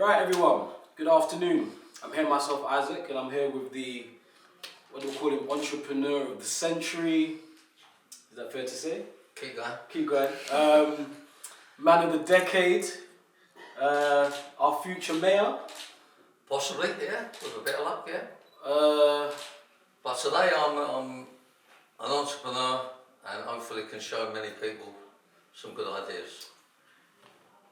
Right, everyone. Good afternoon. I'm here myself, Isaac, and I'm here with the, what do we call him, entrepreneur of the century. Is that fair to say? Keep going. Keep going. Man of the decade. Our future mayor. Possibly, yeah, with a bit of luck, yeah. Uh, But today I'm an entrepreneur and hopefully can show many people some good ideas.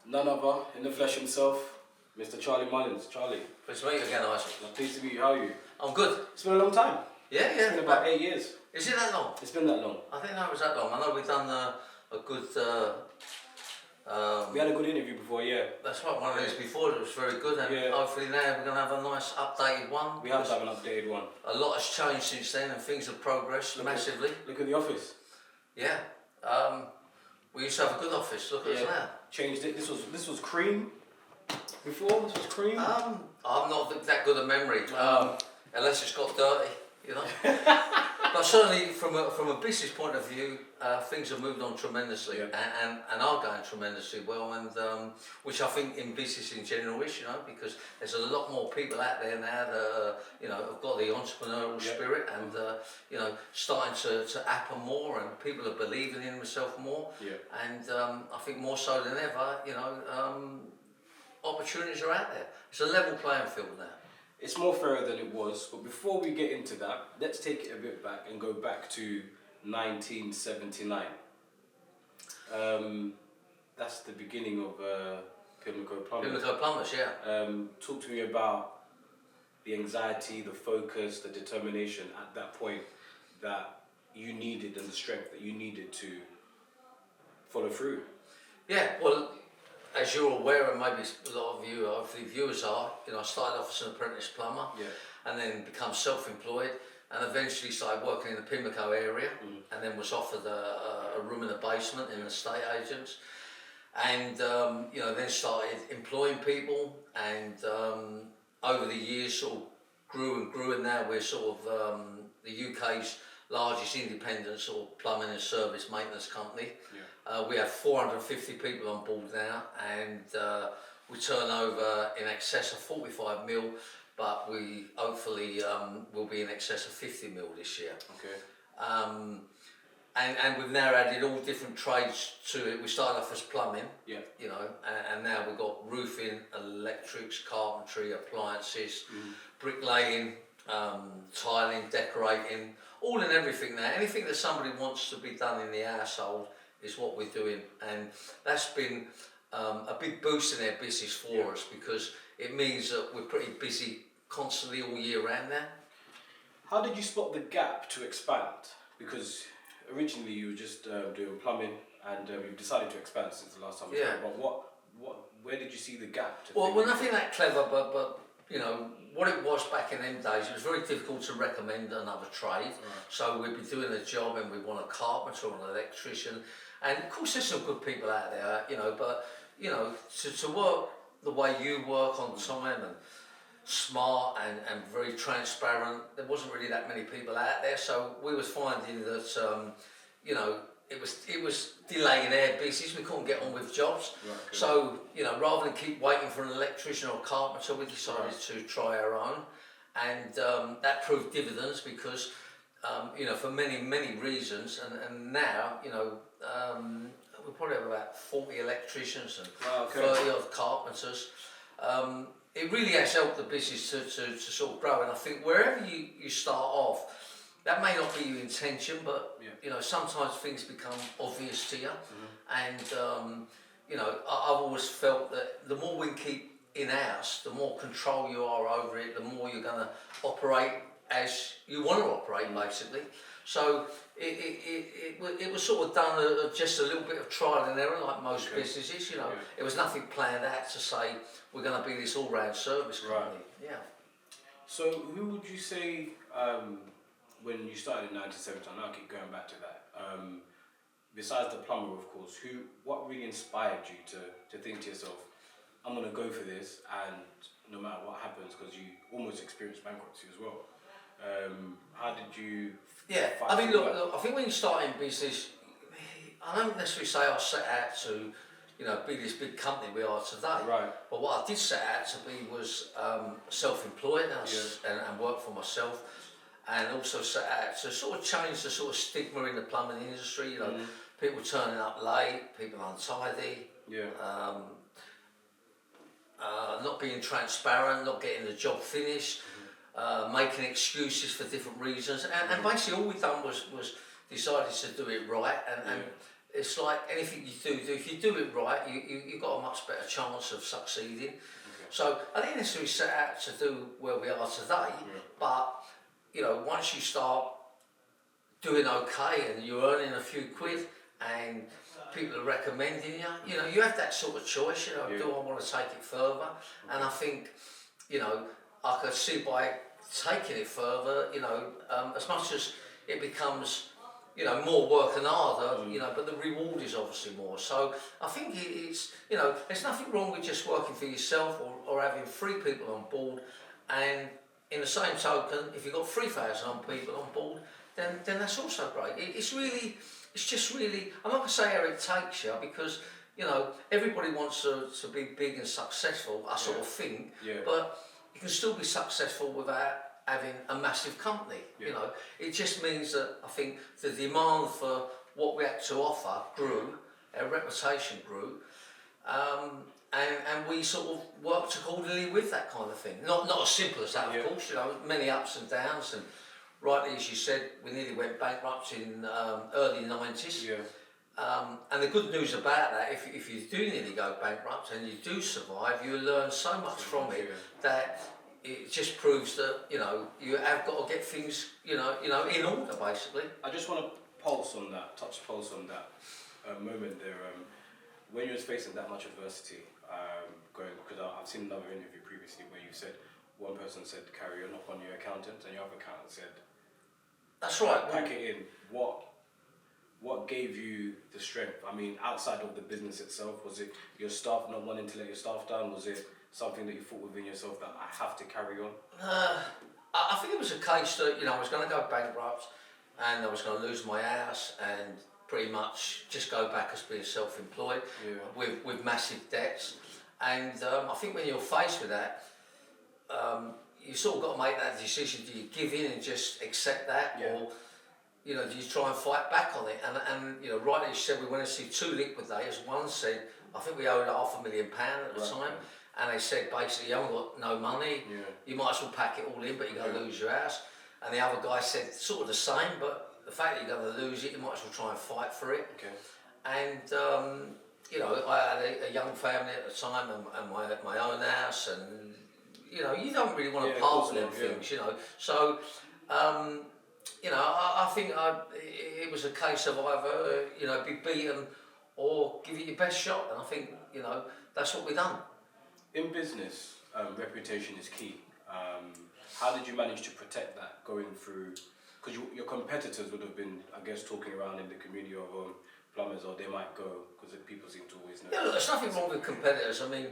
None other, in the flesh himself, Mr. Charlie Mullins. Charlie. Pleased to meet you again, Isaac. I'm pleased to meet you. How are you? I'm good. It's been a long time. Yeah, yeah. It's been about 8 years. Is it that long? It's been that long. I think that was that long. I know we've done a good... We had a good interview before, yeah. That's right, one of these before, it was very good, and Yeah. hopefully now we're going to have a nice updated one. We have to have an updated one. A lot has changed since then and things have progressed massively. Look at the office. Yeah. We used to have a good office, look at us now. Changed it. This was cream. Before this was cream. I'm not that good at memory, unless it's got dirty, you know. But certainly, from a business point of view, things have moved on tremendously, and are going tremendously well, and which I think in business in general is, you know, because there's a lot more people out there now that you know, have got the entrepreneurial spirit, and you know, starting to happen more, and people are believing in themselves more, and I think more so than ever, you know, opportunities are out there. It's a level playing field now. It's more fairer than it was, but before we get into that, let's take it a bit back and go back to 1979. That's the beginning of Pimlico Plumbers. Pimlico Plumbers, yeah. Talk to me about the anxiety, the focus, the determination at that point that you needed, and the strength that you needed to follow through. Yeah, well, as you're aware, and maybe a lot of you, hopefully viewers are, you know, I started off as an apprentice plumber, and then become self-employed, and eventually started working in the Pimlico area, and then was offered a room in the basement in an estate agents, and you know, then started employing people, and over the years sort of grew and grew, and now we're sort of the UK's largest independent sort of plumbing and service maintenance company. We have 450 people on board now, and we turn over in excess of 45 mil, but we hopefully will be in excess of 50 mil this year. Okay. And we've now added all different trades to it. We started off as plumbing, you know, and now we've got roofing, electrics, carpentry, appliances, bricklaying, tiling, decorating, all and everything now. Anything that somebody wants to be done in the household is what we're doing, and that's been a big boost in their business for us, because it means that we're pretty busy constantly all year round now. How did you spot the gap to expand? Because originally you were just doing plumbing, and you've decided to expand since the last time we spoke. But where did you see the gap? Well, we're nothing that clever, but you know, what it was back in them days, it was very difficult to recommend another trade. So we'd be doing a job and we want a carpenter or an electrician. And of course there's some good people out there, you know, but you know, to work the way you work on time, and smart and very transparent, there wasn't really that many people out there. So we was finding that, you know, it was delaying our business. We couldn't get on with jobs. So, you know, rather than keep waiting for an electrician or carpenter, we decided to try our own, and that proved dividends, because you know, for many reasons, and now, you know, we probably have about 40 electricians and 30 odd carpenters. It really has helped the business to sort of grow, and I think wherever you start off, that may not be your intention, but you know, sometimes things become obvious to you, and you know, I've always felt that the more we can keep in-house, the more control you are over it, the more you're going to operate as you want to operate, basically. So it was sort of done just a little bit of trial and error, like most businesses, you know. It was nothing planned out to say we're going to be this all-round service company. So who would you say, when you started in 1970, I know I keep going back to that, besides the plumber, of course, what really inspired you to think to yourself, I'm going to go for this, and no matter what happens, because you almost experienced bankruptcy as well. How did you I mean, look, I think when you start in business, I don't necessarily say I set out to, be this big company we are today. Right. But what I did set out to be was self-employed and work for myself, and also set out to sort of change the sort of stigma in the plumbing industry. People turning up late, people untidy. Not being transparent, not getting the job finished, making excuses for different reasons, and basically all we've done was decided to do it right, and it's like anything you do, if you do it right, you've got a much better chance of succeeding. So I didn't necessarily set out to do where we are today, but once you start doing okay and you're earning a few quid and people are recommending you, you have that sort of choice, do I want to take it further? And I think, I could see by taking it further, as much as it becomes, more work and harder, but the reward is obviously more. So I think it's, there's nothing wrong with just working for yourself or having 3 people on board, and in the same token, if you've got 3,000 people on board, then that's also great. It's just really, I'm not going to say how it takes you, because, everybody wants to be big and successful, I sort of think, but you can still be successful without having a massive company. It just means that I think the demand for what we had to offer grew, our reputation grew, and we sort of worked accordingly with that kind of thing. Not as simple as that, of course, many ups and downs, and rightly as you said, we nearly went bankrupt in early 90s. And the good news about that, if you do nearly go bankrupt and you do survive, you learn so much from it that it just proves that you have got to get things in order, basically. I just want to touch pulse on that moment there. When you was facing that much adversity, because I've seen another interview previously where you said one person said carry on up on your accountant, and your other accountant said that's right, pack it in. What gave you the strength? I mean, outside of the business itself, was it your staff not wanting to let your staff down? Was it something that you thought within yourself that I have to carry on? I think it was a case that I was going to go bankrupt, and I was going to lose my house, and pretty much just go back as being self-employed with massive debts. And I think when you're faced with that, you sort of got to make that decision. Do you give in and just accept that, or do you try and fight back on it? And rightly you said, we went to see 2 liquidators. One said, I think we owed £500,000 at the time, and they said basically, you haven't got no money, you might as well pack it all in, but you're going to lose your house. And the other guy said sort of the same, but the fact that you're going to lose it, you might as well try and fight for it. And I had a young family at the time, and my own house, and you don't really want to part with them things, So I think it was a case of either be beaten or give it your best shot, and I think that's what we've done. In business, reputation is key. How did you manage to protect that going through? Because your competitors would have been, I guess, talking around in the community of plumbers, or they might go, because people seem to always know. Yeah, look, there's nothing wrong with competitors. I mean,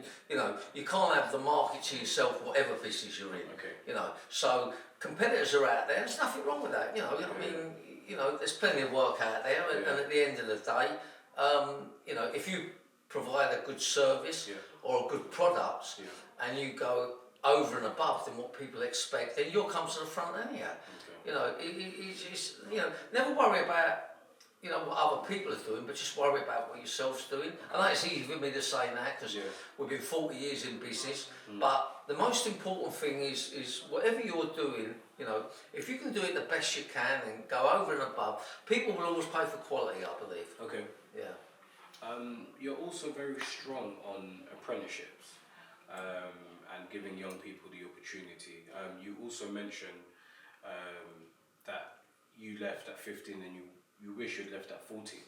you can't have the market to yourself, whatever business you're in. So competitors are out there. There's nothing wrong with that. I mean, there's plenty of work out there, and at the end of the day, if you provide a good service or a good product, and you go over and above than what people expect, then you'll come to the front anyhow. It's never worry about what other people are doing, but just worry about what yourself's doing. I know it's easy for me to say that, because we've been 40 years in business, but the most important thing is whatever you're doing, if you can do it the best you can and go over and above, people will always pay for quality, I believe. Okay. Yeah. You're also very strong on apprenticeships and giving young people the opportunity. You also mentioned that you left at 15 and you wish you'd left at 14.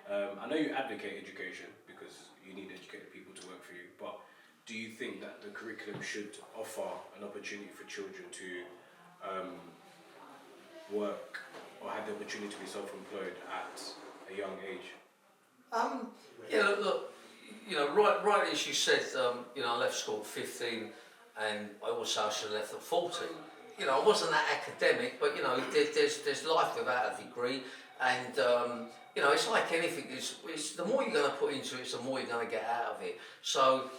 I know you advocate education because you need educated people to work for you, but do you think that the curriculum should offer an opportunity for children to work or have the opportunity to be self-employed at a young age? Look, right as you said, I left school at 15, and I also should have left at 14. I wasn't that academic, but there's life without a degree, and you know, it's like anything. It's the more you're going to put into it, it's the more you're going to get out of it. So,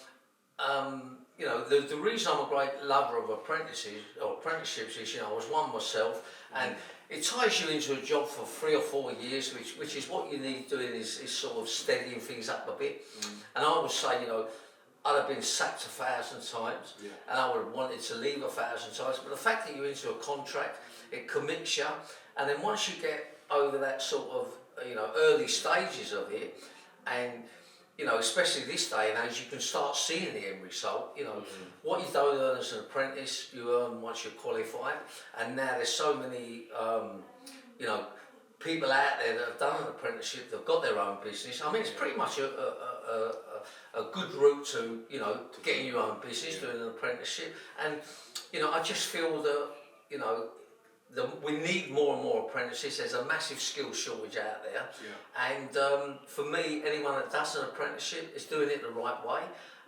you know, the reason I'm a great lover of apprenticeships is, you know, I was one myself, and it ties you into a job for 3 or 4 years, which is what you need doing is sort of steadying things up a bit. And I would say, you know, I'd have been sacked 1,000 times, and I would have wanted to leave 1,000 times. But the fact that you're into a contract, it commits you, and then once you get over that sort of, you know, early stages of it, and you know, especially this day and age, you can start seeing the end result. You know, what you don't earn as an apprentice, you earn once you're qualified. And now there's so many, you know, people out there that have done an apprenticeship, they've got their own business. I mean, it's pretty much a good route to, you know, getting your own business, doing an apprenticeship. And, you know, I just feel that, you know, we need more and more apprentices. There's a massive skill shortage out there, and for me, anyone that does an apprenticeship is doing it the right way.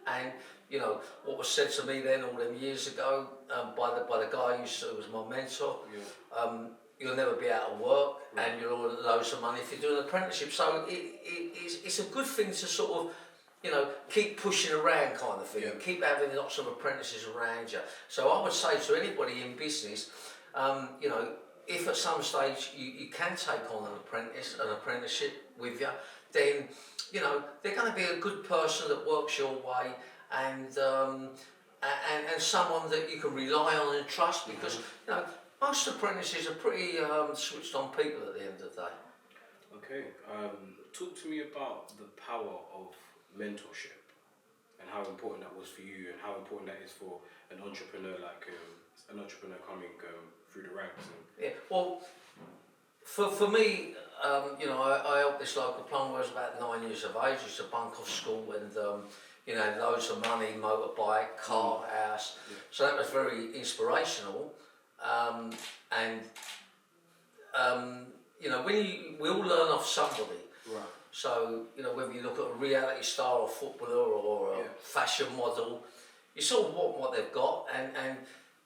And you know what was said to me then all them years ago by the guy who was my mentor. You'll never be out of work, and you'll earn loads of money if you do an apprenticeship. So it's a good thing to sort of, you know, keep pushing around kind of thing, keep having lots of apprentices around you. So I would say to anybody in business, you know, if at some stage you can take on an apprenticeship with you, then, you know, they're going to be a good person that works your way, and someone that you can rely on and trust, because, you know, most apprentices are pretty switched on people at the end of the day. Okay, talk to me about the power of mentorship and how important that was for you, and how important that is for an entrepreneur coming through the ranks. Yeah, well, for me, you know, I helped this local plumber when I was about 9 years of age. Used to bunk off school, and you know, loads of money, motorbike, car, house. So that was very inspirational. And you know, we all learn off somebody. Right. So, you know, whether you look at a reality star or footballer or a fashion model, you sort of want what they've got, and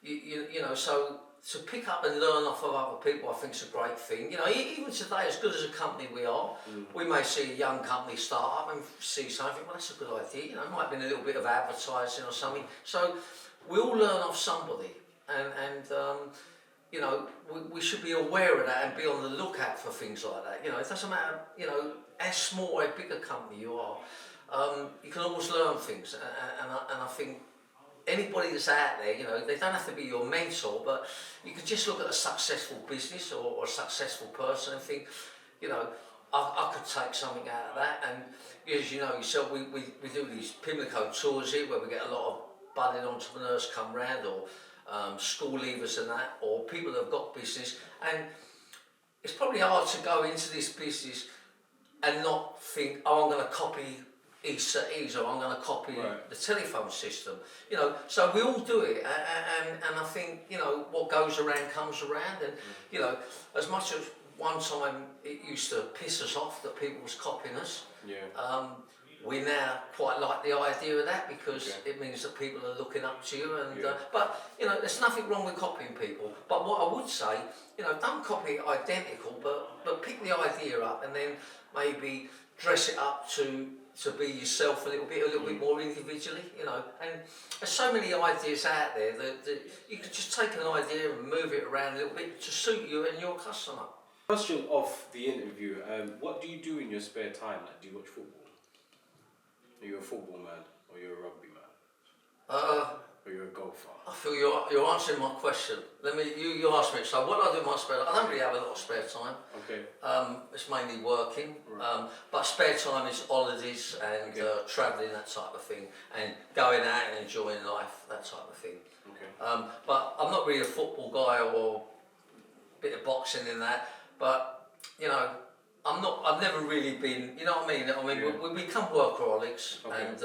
you know, so to pick up and learn off of other people, I think is a great thing. You know, even today, as good as a company we are, we may see a young company start up and see something, well, that's a good idea. You know, it might be a little bit of advertising or something. So we all learn off somebody, and you know, we should be aware of that and be on the lookout for things like that. You know, it doesn't matter, you know, how small or how big a company you are, you can always learn things, and I think anybody that's out there, you know, they don't have to be your mentor, but you could just look at a successful business or a successful person and think, you know, I could take something out of that. And as you know yourself, we do these Pimlico tours here where we get a lot of budding entrepreneurs come round, or school leavers and that, or people that have got business. And it's probably hard to go into this business and not think, oh, I'm going to copy ECEs, or I'm going to copy the telephone system. You know, so we all do it, and I think, you know, what goes around comes around. And you know, as much as one time it used to piss us off that people was copying us, we now quite like the idea of that, because it means that people are looking up to you. And but you know, there's nothing wrong with copying people. But what I would say, you know, don't copy it identical, but pick the idea up and then maybe dress it up to be yourself a little bit more individually, you know. And there's so many ideas out there that you could just take an idea and move it around a little bit to suit you and your customer. Question off the interview, what do you do in your spare time? Like, do you watch football? Are you a football man, or you're a rugby man? Or you're a golfer? I feel you're answering my question. You asked me, so what do I do in my spare time? I don't really have a lot of spare time. Okay. It's mainly working, but spare time is holidays and travelling, that type of thing, and going out and enjoying life, that type of thing. Okay. But I'm not really a football guy or a bit of boxing in that, but you know, I've never really been, you know what I mean? We become workaholics, and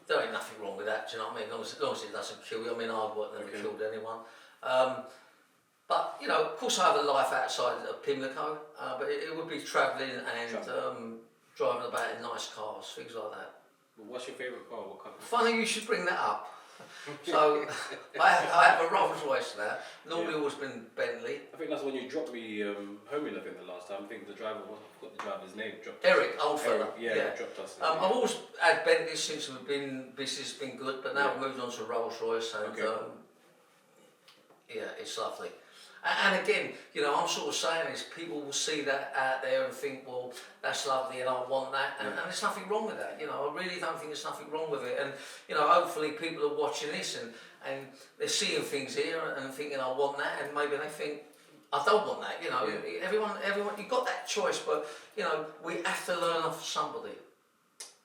there ain't nothing wrong with that, do you know what I mean? As long as it doesn't kill you. I mean, hard work never killed anyone. But, you know, of course I have a life outside of Pimlico, but it would be travelling and driving about in nice cars, things like that. Well, what's your favourite car? What company? Funny you should bring that up. So I have a Rolls Royce now. Normally always been Bentley. I think that's when you dropped me home in, I think, the last time. I think the driver, I forgot the driver's name, dropped Eric, us. old fella. Yeah, dropped us. I've always had Bentleys since we've been, business has been good, but now we've moved on to Rolls Royce and yeah, it's lovely. And again, you know, I'm sort of saying this, people will see that out there and think, well, that's lovely and I want that, and there's nothing wrong with that, you know, I really don't think there's nothing wrong with it, and, you know, hopefully people are watching this and they're seeing things here and thinking, I want that, and maybe they think, I don't want that, you know, everyone, you've got that choice, but, you know, we have to learn off somebody.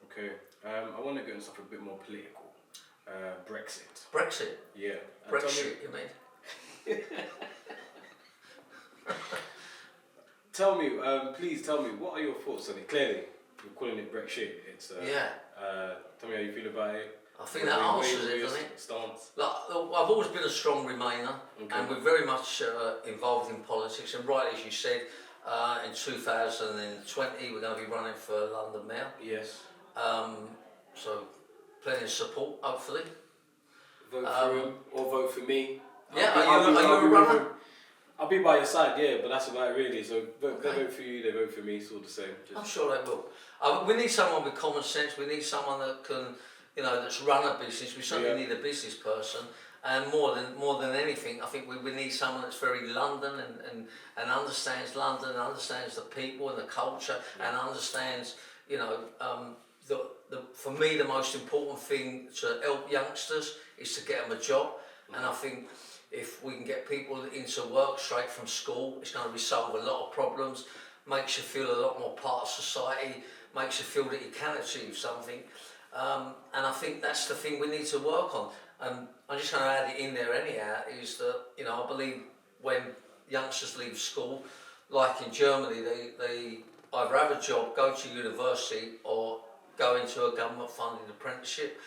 Okay, I want to get into something a bit more political. Brexit. Brexit? Yeah. Brexit, you mean? Please tell me, what are your thoughts on it? Clearly, you're calling it Brexit. It's tell me how you feel about it. I think that answers it, doesn't it? Stance. Like, I've always been a strong Remainer, and we're very much involved in politics. And right as you said, in 2020 we're going to be running for London Mayor. Yes. So plenty of support, hopefully. Vote for him or vote for me. Yeah, are you a runner? I'll be by your side, yeah, but that's about it really. So they vote for you, they vote for me, it's all the same. I'm sure they will. We need someone with common sense. We need someone that can, you know, that's run a business. We certainly need a business person, and more than anything, I think we need someone that's very London and understands London, and understands the people and the culture, and understands, you know, for me the most important thing to help youngsters is to get them a job, and I think if we can get people into work straight from school, it's going to resolve a lot of problems, makes you feel a lot more part of society, makes you feel that you can achieve something. And I think that's the thing we need to work on. I'm just going to add it in there anyhow, is that, you know, I believe when youngsters leave school, like in Germany, they either have a job, go to university, or go into a government-funded apprenticeship,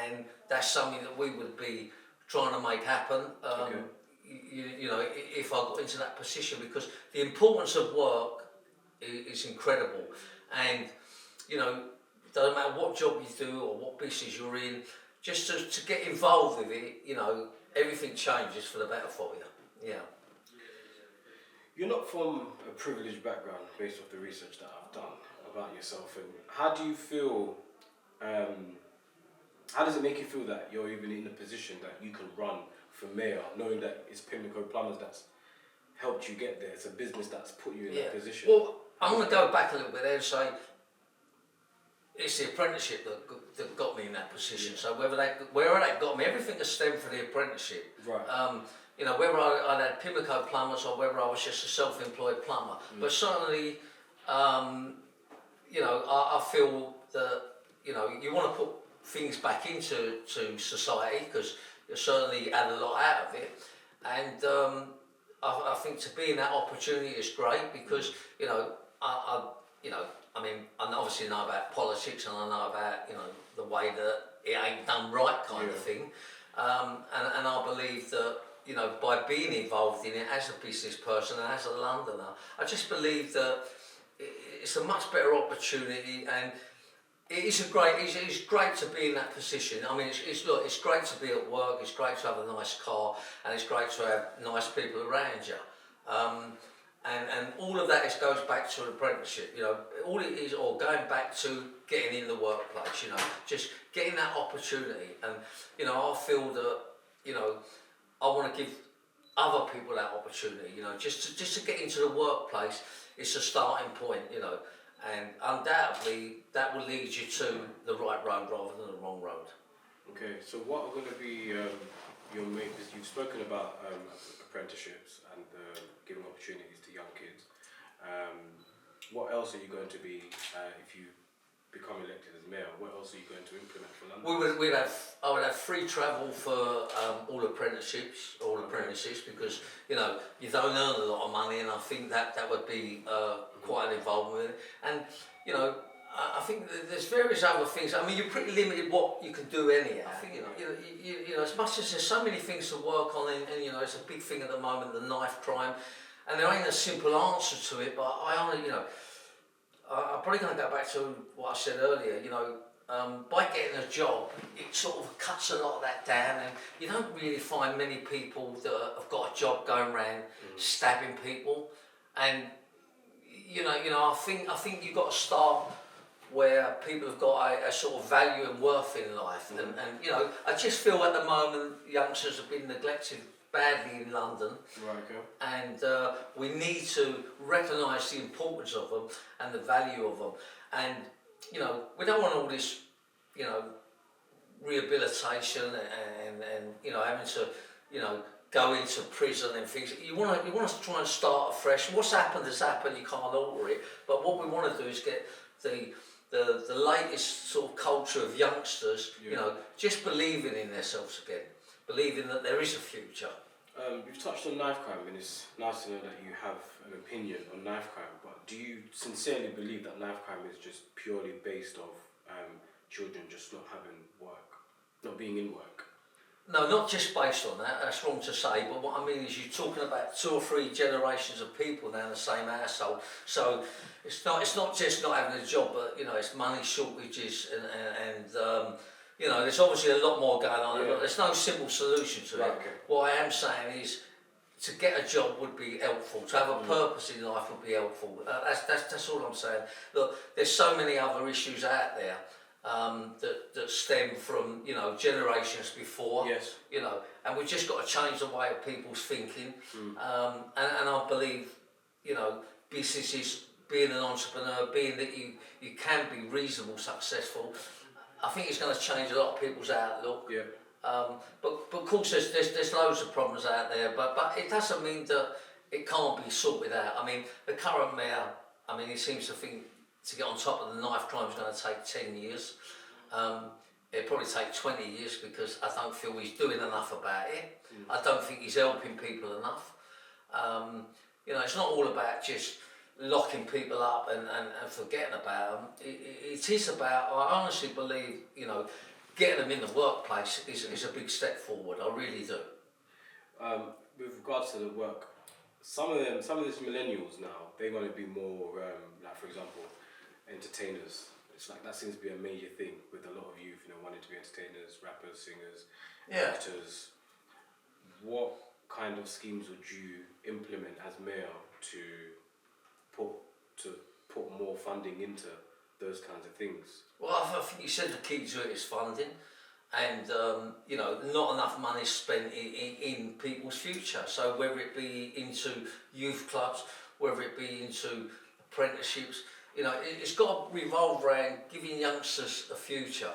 and that's something that we would be trying to make happen, you know, if I got into that position, because the importance of work is incredible, and, you know, doesn't matter what job you do or what business you're in, just to get involved with it, you know, everything changes for the better for you, yeah. You're not from a privileged background based off the research that I've done about yourself, and how do you feel, how does it make you feel that you're even in a position that you can run for mayor, knowing that it's Pimlico Plumbers that's helped you get there, it's a business that's put you in that position? Well, I'm going to go back a little bit there and say, it's the apprenticeship that got me in that position. So wherever that got me, everything has stemmed from the apprenticeship. Right. You know, whether I'd had Pimlico Plumbers or whether I was just a self-employed plumber. But certainly, you know, I feel that, you know, you want to put things back into society, because you certainly add a lot out of it, and I think to be in that opportunity is great, because, you know, I mean, I obviously know about politics, and I know about, you know, the way that it ain't done right kind of thing, and I believe that, you know, by being involved in it as a business person and as a Londoner, I just believe that it's a much better opportunity, and it's great to be in that position. I mean, it's great to be at work, it's great to have a nice car, and it's great to have nice people around you. And all of that goes back to an apprenticeship, you know, all it is, or going back to getting in the workplace, you know, just getting that opportunity. And, you know, I feel that, you know, I want to give other people that opportunity, you know, just to get into the workplace. It's a starting point, you know, and undoubtedly that will lead you to the right road rather than the wrong road. Okay, so what are going to be your main, because you've spoken about apprenticeships and giving opportunities to young kids. What else are you going to be, if you become elected as mayor, what else are you going to implement for London? I would have free travel for all apprentices, because, you know, you don't earn a lot of money, and I think that would be quite an involvement. And, you know, I think there's various other things. I mean, you're pretty limited what you can do anyhow. I think, you know, as much as there's so many things to work on, and you know, it's a big thing at the moment, the knife crime, and there ain't a simple answer to it. But I'm probably going to go back to what I said earlier. You know, by getting a job, it sort of cuts a lot of that down, and you don't really find many people that have got a job going around stabbing people. And I think you've got to start where people have got a sort of value and worth in life. And I just feel at the moment youngsters have been neglected badly in London. Right, okay. And we need to recognise the importance of them and the value of them. And we don't want all this, rehabilitation and having to, go into prison and things. You want to try and start afresh. What's happened has happened. You can't alter it. But what we want to do is get the latest sort of culture of youngsters, just believing in themselves again, believing that there is a future. You've touched on knife crime, and it's nice to know that you have an opinion on knife crime, but do you sincerely believe that knife crime is just purely based off children just not having work, not being in work? No, not just based on that, that's wrong to say, but what I mean is you're talking about 2 or 3 generations of people now in the same household, so it's not just not having a job, but it's money shortages and there's obviously a lot more going on, but there's no simple solution to it. Okay. What I am saying is to get a job would be helpful, to have a purpose in life would be helpful. That's all I'm saying. Look, there's so many other issues out there that stem from generations before. Yes. And we've just got to change the way of people's thinking. And I believe businesses, being an entrepreneur, being that you can be reasonable, successful, I think it's going to change a lot of people's outlook. Yeah. But of course there's loads of problems out there, but it doesn't mean that it can't be sorted out. I mean, the current mayor, he seems to think to get on top of the knife crime is going to take 10 years. It'll probably take 20 years because I don't feel he's doing enough about it. I don't think he's helping people enough. It's not all about just locking people up and forgetting about them. It is about, I honestly believe, getting them in the workplace is a big step forward. I really do. With regards to the work, some of these millennials now, they want to be more, like for example, entertainers. It's like that seems to be a major thing with a lot of youth, wanting to be entertainers, rappers, singers, actors. What kind of schemes would you implement as mayor to put more funding into those kinds of things? Well, I think you said the key to it is funding, and not enough money spent in people's future. So whether it be into youth clubs, whether it be into apprenticeships, it's got to revolve around giving youngsters a future,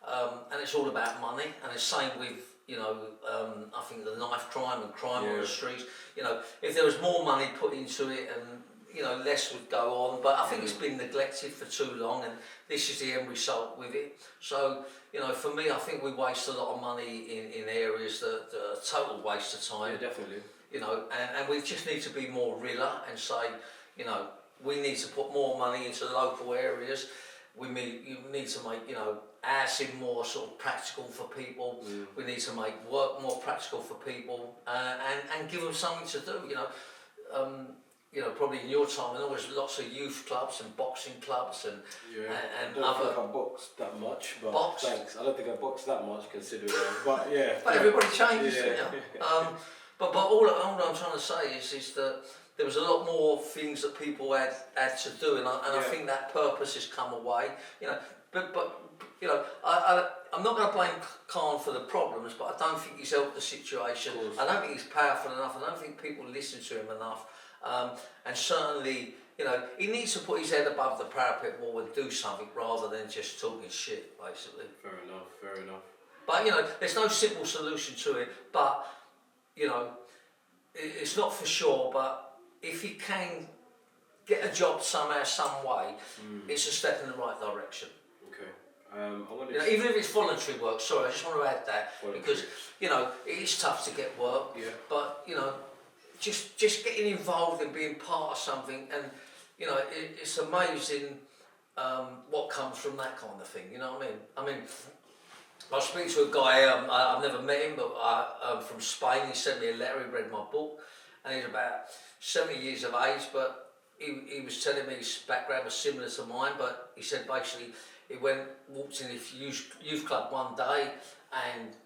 and it's all about money. And the same with I think the knife crime and crime on the streets. If there was more money put into it and less would go on, but I think it's been neglected for too long, and this is the end result with it. So, for me, I think we waste a lot of money in areas that are a total waste of time. Yeah, definitely. And we just need to be more realer and say, we need to put more money into local areas. You need to make, housing more sort of practical for people. We need to make work more practical for people, and give them something to do. Probably in your time, there was lots of youth clubs and boxing clubs and I don't think I boxed that much, but thanks. I don't think I boxed that much considering, but yeah. But everybody changes, But all I'm trying to say is that there was a lot more things that people had to do, and I think that purpose has come away. I'm not going to blame Khan for the problems, but I don't think he's helped the situation. I don't think he's powerful enough. I don't think people listen to him enough. And certainly, he needs to put his head above the parapet wall and do something rather than just talking shit, basically. Fair enough. But, there's no simple solution to it. But, it's not for sure, but if you can get a job somehow, some way, it's a step in the right direction. Okay. Even if it's voluntary work, sorry, I just want to add that, because, it is tough to get work, but, just getting involved and being part of something, and, it's amazing what comes from that kind of thing, you know what I mean? I speak to a guy, I've never met him, but from Spain. He sent me a letter, he read my book, and he's about 70 years of age, but he was telling me his background was similar to mine, but he said basically he walked in the youth club one day, and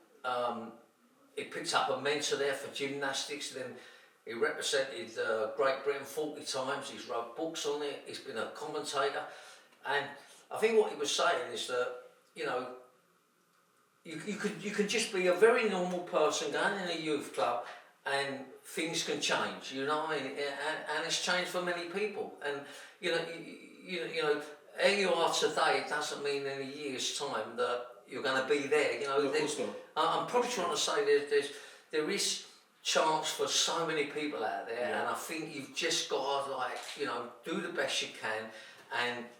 he picked up a mentor there for gymnastics. Then he represented Great Britain 40 times. He's wrote books on it. He's been a commentator, and I think what he was saying is that, you know, you can just be a very normal person going in a youth club, and things can change. You know what I mean? And it's changed for many people. And you know, how you are today, it doesn't mean in a year's time that you're going to be there. You know, No, of course not. I'm probably trying to say there is chance for so many people out there, and I think you've just got to, like, you know, do the best you can,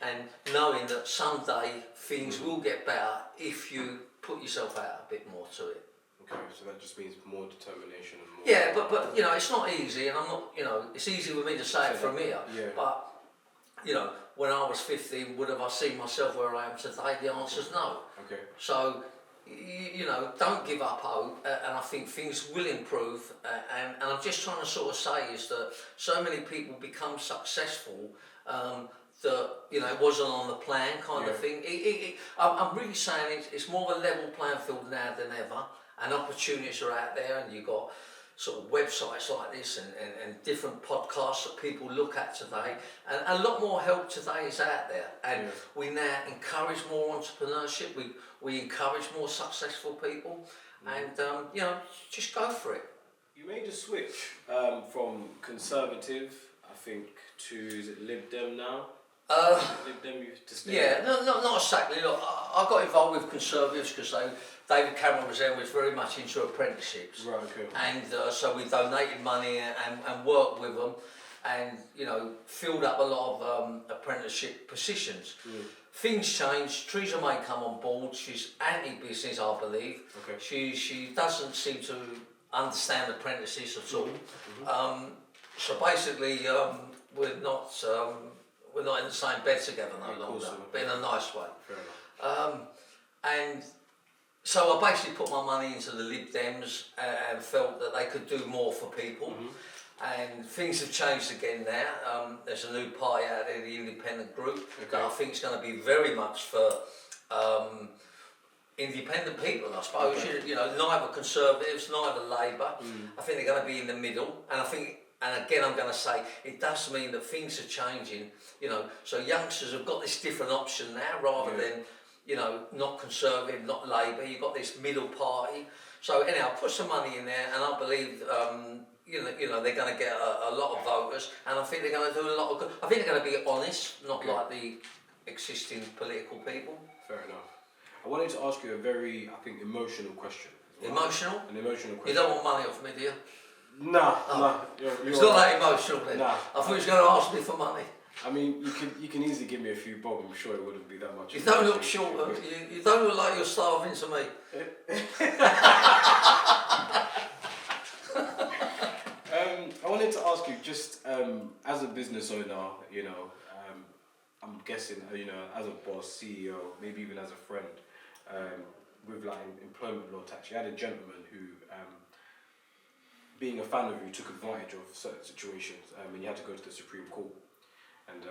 and knowing that someday things will get better if you put yourself out a bit more to it. Okay, so that just means more determination and more... Yeah, but you know, it's not easy, and I'm not, you know, it's easy for me to say it from here, but, you know, when I was 15, would have I seen myself where I am today? The answer's no. Okay. So, you know, don't give up hope, and I think things will improve, and I'm just trying to sort of say is that so many people become successful that, you know, it wasn't on the plan kind of thing. I'm really saying it's more of a level playing field now than ever, and opportunities are out there, and you've got sort of websites like this and different podcasts that people look at today, and a lot more help today is out there, and we now encourage more entrepreneurship, we encourage more successful people, and you know, just go for it. You made a switch from Conservative, I think, to, is it Lib Dem now? Lib Dem you to stay? Yeah, not exactly. Look, I got involved with Conservatives because David Cameron was there, was very much into apprenticeships. Right, okay. And so we donated money and worked with them, and, you know, filled up a lot of apprenticeship positions. Things changed. Theresa May come on board. She's anti-business, I believe. Okay. She doesn't seem to understand apprentices at all. So basically, we're not in the same bed together no longer, but in a nice way. Fair enough. And so I basically put my money into the Lib Dems and felt that they could do more for people. And things have changed again now. There's a new party out there, the Independent Group, that I think is going to be very much for independent people, I suppose. You know, neither Conservatives, neither Labour. I think they're going to be in the middle, and I think. And again, I'm going to say, it does mean that things are changing, you know, so youngsters have got this different option now, rather than, you know, not Conservative, not Labour, you've got this middle party. So anyhow, put some money in there, and I believe, you know, they're going to get a lot of voters, and I think they're going to do a lot of good. I think they're going to be honest, not like the existing political people. Fair enough. I wanted to ask you a very, I think, emotional question. Emotional? An emotional question. You don't want money off me, do you? Nah. It's not that emotional then. Nah. I thought you was going to ask me for money. I mean, you can easily give me a few bob. I'm sure it wouldn't be that much. You don't look short. You don't look like you're starving to me. I wanted to ask you, just as a business owner, you know, I'm guessing, you know, as a boss, CEO, maybe even as a friend, with like employment law tax, you had a gentleman who. Being a fan of you, took advantage of certain situations, and you had to go to the Supreme Court. And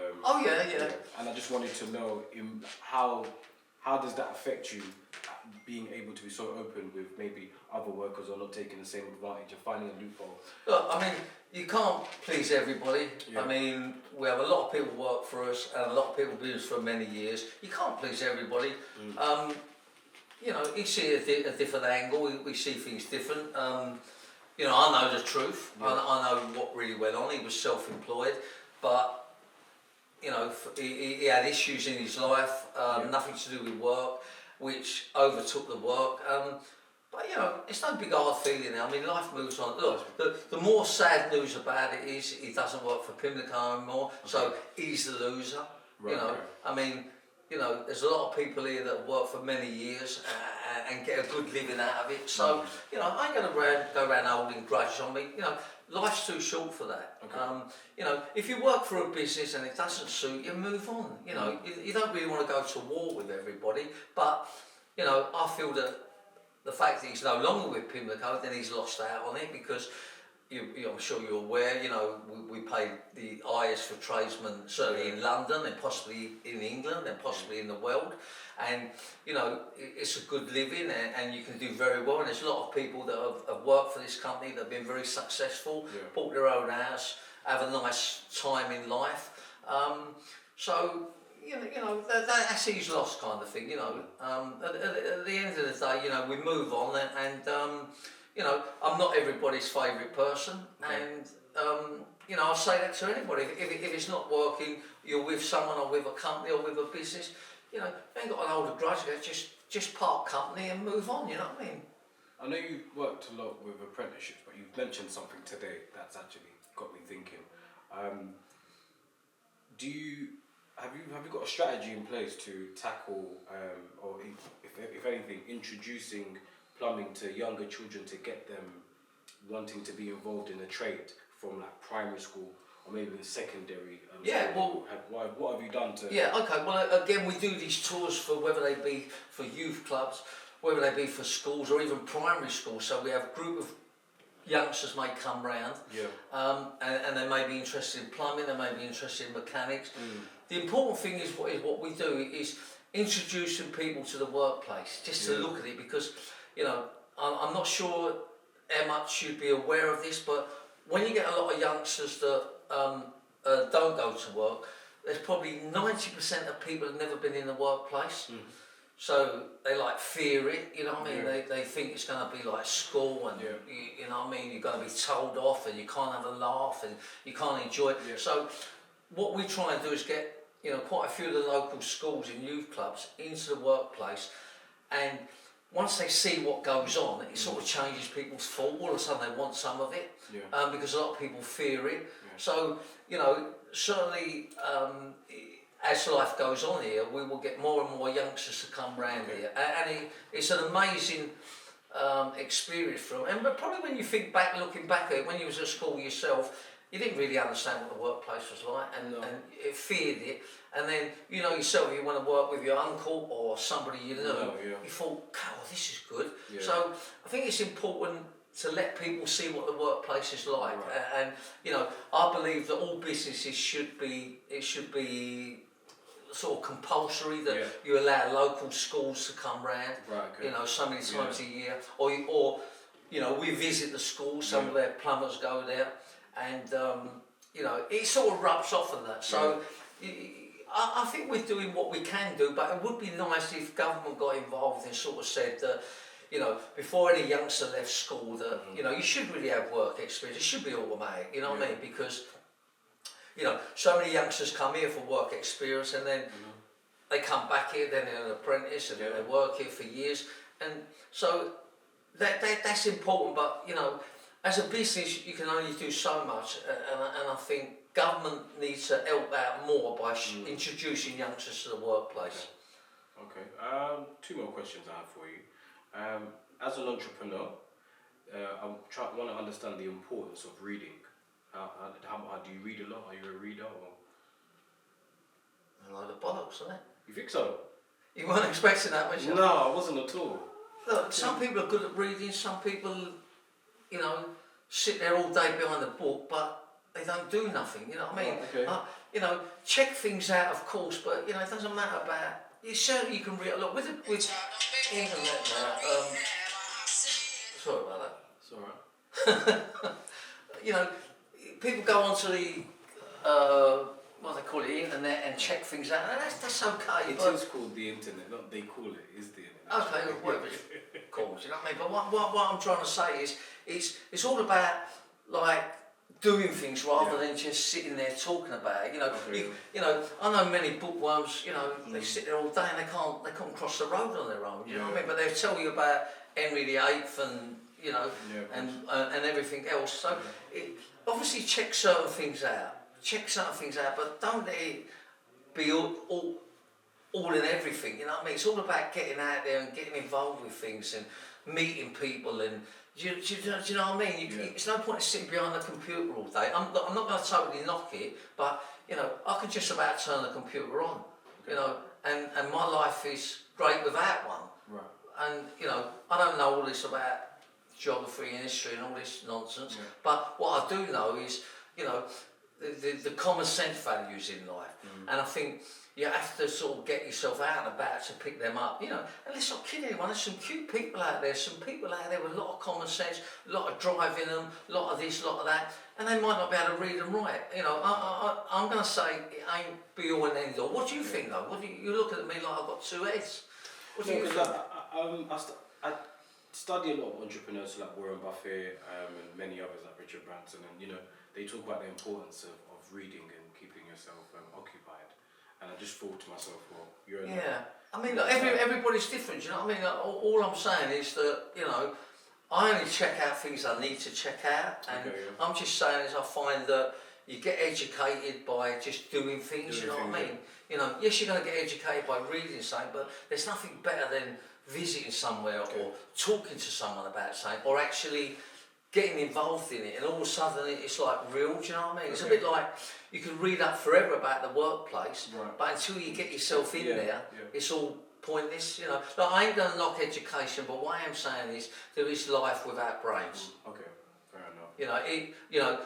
yeah. And I just wanted to know how does that affect you, being able to be so open with maybe other workers or not taking the same advantage of finding a loophole? Look, I mean, you can't please everybody. I mean, we have a lot of people work for us, and a lot of people do this for many years. You can't please everybody. You know, you see a different angle. We see things different. You know, I know the truth. I know what really went on. He was self-employed, but, you know, he had issues in his life, nothing to do with work, which overtook the work. But, you know, it's no big hard feeling now. I mean, life moves on. Look, the more sad news about it is he doesn't work for Pimlico anymore, so he's the loser. You know, I mean, you know, there's a lot of people here that work for many years and get a good living out of it. So, you know, I ain't going to go around holding grudges on me. You know, life's too short for that. You know, if you work for a business and it doesn't suit you, move on. You know, you don't really want to go to war with everybody. But, you know, I feel that the fact that he's no longer with Pimlico, then he's lost out on it, because I'm sure you're aware, we pay the highest for tradesmen, certainly in London and possibly in England and possibly in the world. And, it's a good living and you can do very well. And there's a lot of people that have worked for this company that have been very successful, bought their own house, have a nice time in life. So, that's ease lost kind of thing, At the end of the day, we move on and I'm not everybody's favourite person, and I say that to anybody. If it's not working, you're with someone or with a company or with a business, you ain't got an older grudge. Just part company and move on. You know what I mean? I know you've worked a lot with apprenticeships, but you've mentioned something today that's actually got me thinking. Have you got a strategy in place to tackle, or if anything, introducing plumbing to younger children to get them wanting to be involved in a trade from like primary school or maybe in secondary? What have you done to? Yeah, okay. Well, again, we do these tours for whether they be for youth clubs, whether they be for schools or even primary schools. So we have a group of youngsters may come round, and they may be interested in plumbing, they may be interested in mechanics. The important thing is what we do is introducing people to the workplace, just to look at it, because I'm not sure how much you'd be aware of this, but when you get a lot of youngsters that don't go to work, there's probably 90% of people have never been in the workplace. So they fear it, you know what I mean? They think it's going to be like school and, you know what I mean? You're going to be told off and you can't have a laugh and you can't enjoy it. So what we try and do is get, quite a few of the local schools and youth clubs into the workplace, and once they see what goes on, it sort of changes people's thought. All of a sudden they want some of it, because a lot of people fear it. So, certainly as life goes on here, we will get more and more youngsters to come round here. And it's an amazing experience for them. But probably when you think back, looking back at it, when you was at school yourself, you didn't really understand what the workplace was like, and it feared it. And then, yourself, you want to work with your uncle or somebody you know, you thought, God, this is good. So I think it's important to let people see what the workplace is like. And I believe that all businesses should be sort of compulsory, that you allow local schools to come round, so many times a year, or we visit the schools, some of their plumbers go there, and it sort of rubs off on that. So I think we're doing what we can do, but it would be nice if government got involved and sort of said that, before any youngster left school, that you should really have work experience. It should be automatic, you know what I mean? Because so many youngsters come here for work experience, and then they come back here, then they're an apprentice, and they work here for years, and so that's important. But as a business, you can only do so much, and I think government needs to help out more by introducing youngsters to the workplace. Okay. 2 more questions I have for you. As an entrepreneur, I want to understand the importance of reading. How do you read a lot? Are you a reader? Or? A load of bollocks, isn't it? You think so? You weren't expecting that, was you? No, I wasn't at all. Look, some people are good at reading, some people, sit there all day behind a book, but they don't do nothing, you know what I mean? Check things out, of course, but, it doesn't matter about... Certainly you can read a lot. With internet now, sorry about that. It's alright. People go onto the what they call it, internet, and check things out. And that's okay. It is called the internet, not they call it. It's the internet. Okay, whatever it's called. You know what I mean? But what I'm trying to say is it's all about doing things rather than just sitting there talking about it. I know many bookworms. They sit there all day and they can't cross the road on their own. You know what I mean? But they'll tell you about Henry VIII and and everything else. So obviously check certain things out. But don't let it be all in everything. You know what I mean? It's all about getting out there and getting involved with things and meeting people and. Do you know what I mean? It's no point in sitting behind the computer all day. I'm not going to totally knock it, but I could just about turn the computer on, and my life is great without one. Right. And I don't know all this about geography and history and all this nonsense. Yeah. But what I do know is, you know, the common sense values in life. And I think you have to sort of get yourself out and about to pick them up, you know. And let's not kid anyone, there's some cute people out there, with a lot of common sense, a lot of drive in them, a lot of this, a lot of that, and they might not be able to read and write. You know, I'm going to say it ain't be all and end all. What do you think though? You're looking at me like I've got two heads. What do you think? I study a lot of entrepreneurs like Warren Buffett and many others like Richard Branson, and you know, they talk about the importance of reading and keeping yourself occupied. And I just thought to myself, well, you're I mean, like, everybody's different, you know what I mean? Like, all I'm saying is that, you know, I only check out things I need to check out, and I'm just saying is I find that you get educated by just doing things, you know what I mean? You know, yes, you're going to get educated by reading something, but there's nothing better than visiting somewhere or talking to someone about something, or actually getting involved in it, and all of a sudden it's like real, do you know what I mean? It's a bit like, you can read up forever about the workplace, but until you get yourself in there, it's all pointless, you know. Like, I ain't going to knock education, but what I am saying is there is life without brains. Okay, fair enough. You know,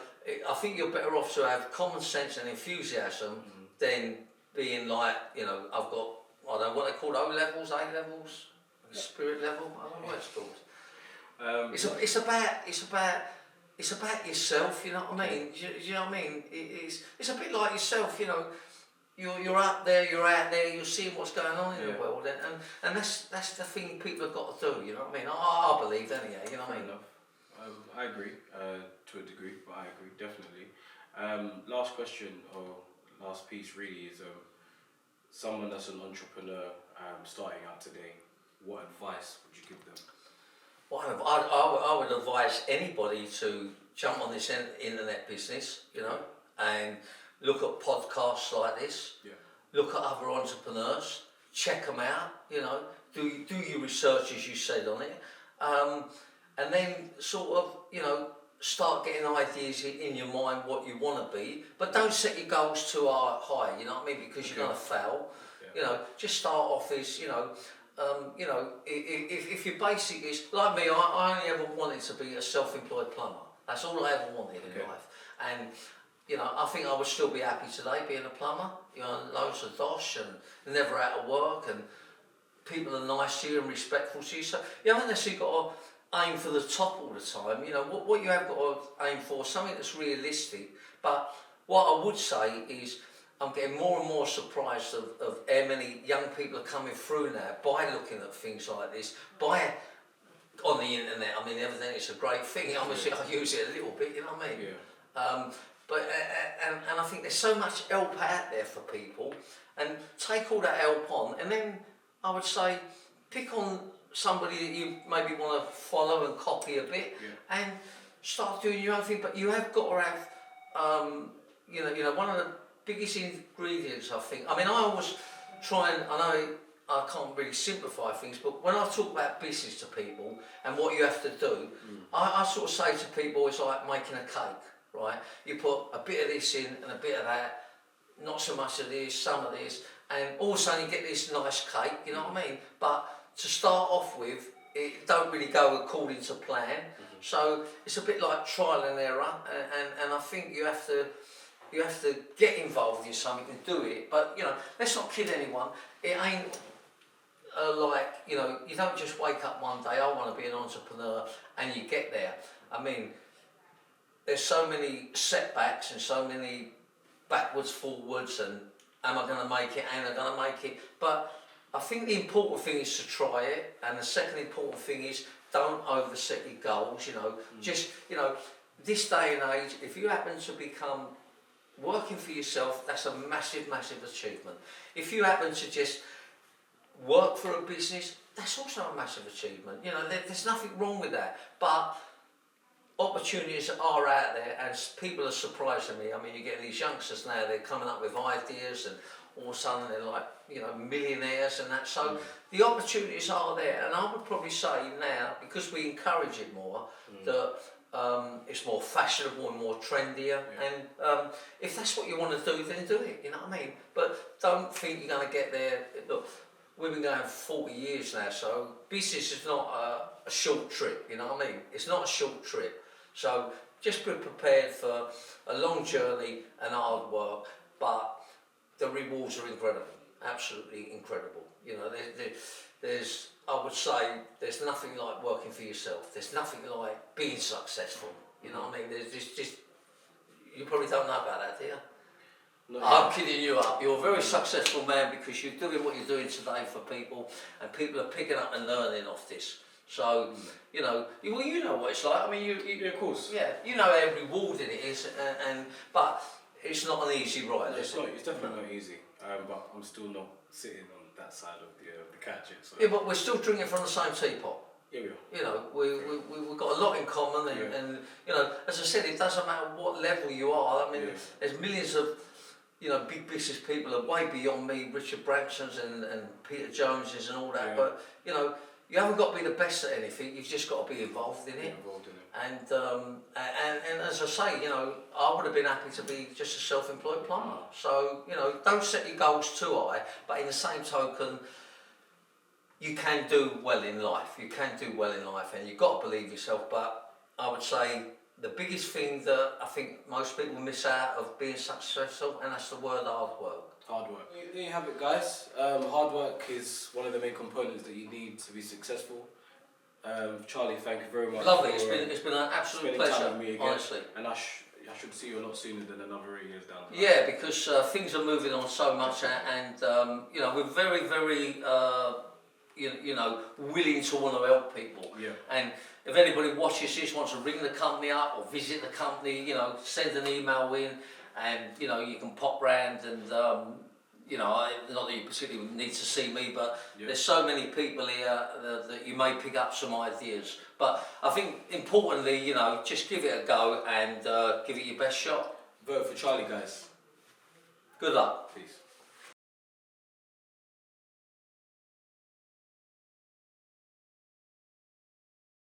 I think you're better off to have common sense and enthusiasm than being like, you know, I've got, I don't know what they call O-levels, A-levels, spirit level, I don't know what it's called. It's about yourself, you know what I mean? You know what I mean? It's a bit like yourself, you know. You're up there, you're out there, you're seeing what's going on in the world, and that's the thing people have got to do, you know what I mean? I believe anyhow, you know what I mean? I agree to a degree, but I agree definitely. Last question or last piece really is someone that's an entrepreneur starting out today. What advice would you give them? Well, I would advise anybody to jump on this internet business, you know, and look at podcasts like this, look at other entrepreneurs, check them out, you know, do your research as you said on it, and then sort of, you know, start getting ideas in your mind what you want to be, but don't set your goals too high, you know what I mean, because you're going to fail, you know, just start off as, you know, if your basic is, like me, I only ever wanted to be a self-employed plumber. That's all I ever wanted in life. And, you know, I think I would still be happy today being a plumber, you know, loads of dosh and never out of work, and people are nice to you and respectful to you. So you haven't necessarily got to aim for the top all the time. You know, what you have got to aim for is something that's realistic. But what I would say is, I'm getting more and more surprised of how many young people are coming through now by looking at things like this, on the internet. I mean, evidently it's a great thing. Obviously, I use it a little bit, you know what I mean? But I think there's so much help out there for people, and take all that help on, and then I would say pick on somebody that you maybe want to follow and copy a bit, and start doing your own thing. But you have got to have, you know, one of the biggest ingredients, I think. I mean, I always try and, I know I can't really simplify things, but when I talk about business to people and what you have to do, I sort of say to people, it's like making a cake, right? You put a bit of this in and a bit of that, not so much of this, some of this, and all of a sudden you get this nice cake, you know what I mean? But to start off with, it don't really go according to plan, so it's a bit like trial and error, and I think you have to get involved in something and do it. But, you know, let's not kid anyone. It ain't like, you know, you don't just wake up one day, I want to be an entrepreneur, and you get there. I mean, there's so many setbacks and so many backwards, forwards, and am I going to make it, ain't I going to make it? But I think the important thing is to try it, and the second important thing is don't overset your goals, you know. Just, you know, this day and age, if you happen to become working for yourself, that's a massive, massive achievement. If you happen to just work for a business, that's also a massive achievement. You know, there's nothing wrong with that. But opportunities are out there, and people are surprising me. I mean, you get these youngsters now, they're coming up with ideas, and all of a sudden they're like, you know, millionaires and that. So the opportunities are there, and I would probably say now, because we encourage it more, that it's more fashionable and more trendier, and if that's what you want to do, then do it, you know what I mean? But don't think you're going to get there. Look, we've been going for 40 years now, so business is not a short trip, you know what I mean? It's not a short trip. So just be prepared for a long journey and hard work, but the rewards are incredible, absolutely incredible. You know, there's, I would say, there's nothing like working for yourself. There's nothing like being successful. You know what I mean? There's just you probably don't know about that, do you? No, I'm kidding you up. You're a very successful man because you're doing what you're doing today for people, and people are picking up and learning off this. So, you know, well, you know what it's like. I mean, yeah, of course. yeah, you know how rewarding it is, but it's not an easy ride. No, is it? it's definitely not easy. But I'm still not sitting on that side of the catch. So. Yeah, but we're still drinking from the same teapot. Yeah, we are. You know, we've got a lot in common, and you know, as I said, it doesn't matter what level you are. I mean, there's millions of, you know, big business people are way beyond me, Richard Branson's and Peter Jones's and all that. But you know, you haven't got to be the best at anything. You've just got to be involved in it. And as I say, you know, I would have been happy to be just a self-employed plumber. So you know, don't set your goals too high. But in the same token, you can do well in life. You can do well in life, and you've got to believe yourself. But I would say the biggest thing that I think most people miss out of being successful, and that's the word hard work. Hard work. There you have it, guys. Hard work is one of the main components that you need to be successful. Charlie, thank you very much. Lovely. It's been an absolute pleasure, time with me again. honestly. And I should see you a lot sooner than another 8 years down the line. Yeah, because things are moving on so much, and you know, we're very, very you know, willing to want to help people. Yeah. And if anybody watches this, wants to ring the company up or visit the company, you know, send an email in, and you know, you can pop round and you know, not that you particularly need to see me, but there's so many people here that you may pick up some ideas. But I think importantly, you know, just give it a go and give it your best shot. Vote for Charlie, guys. Good luck. Peace.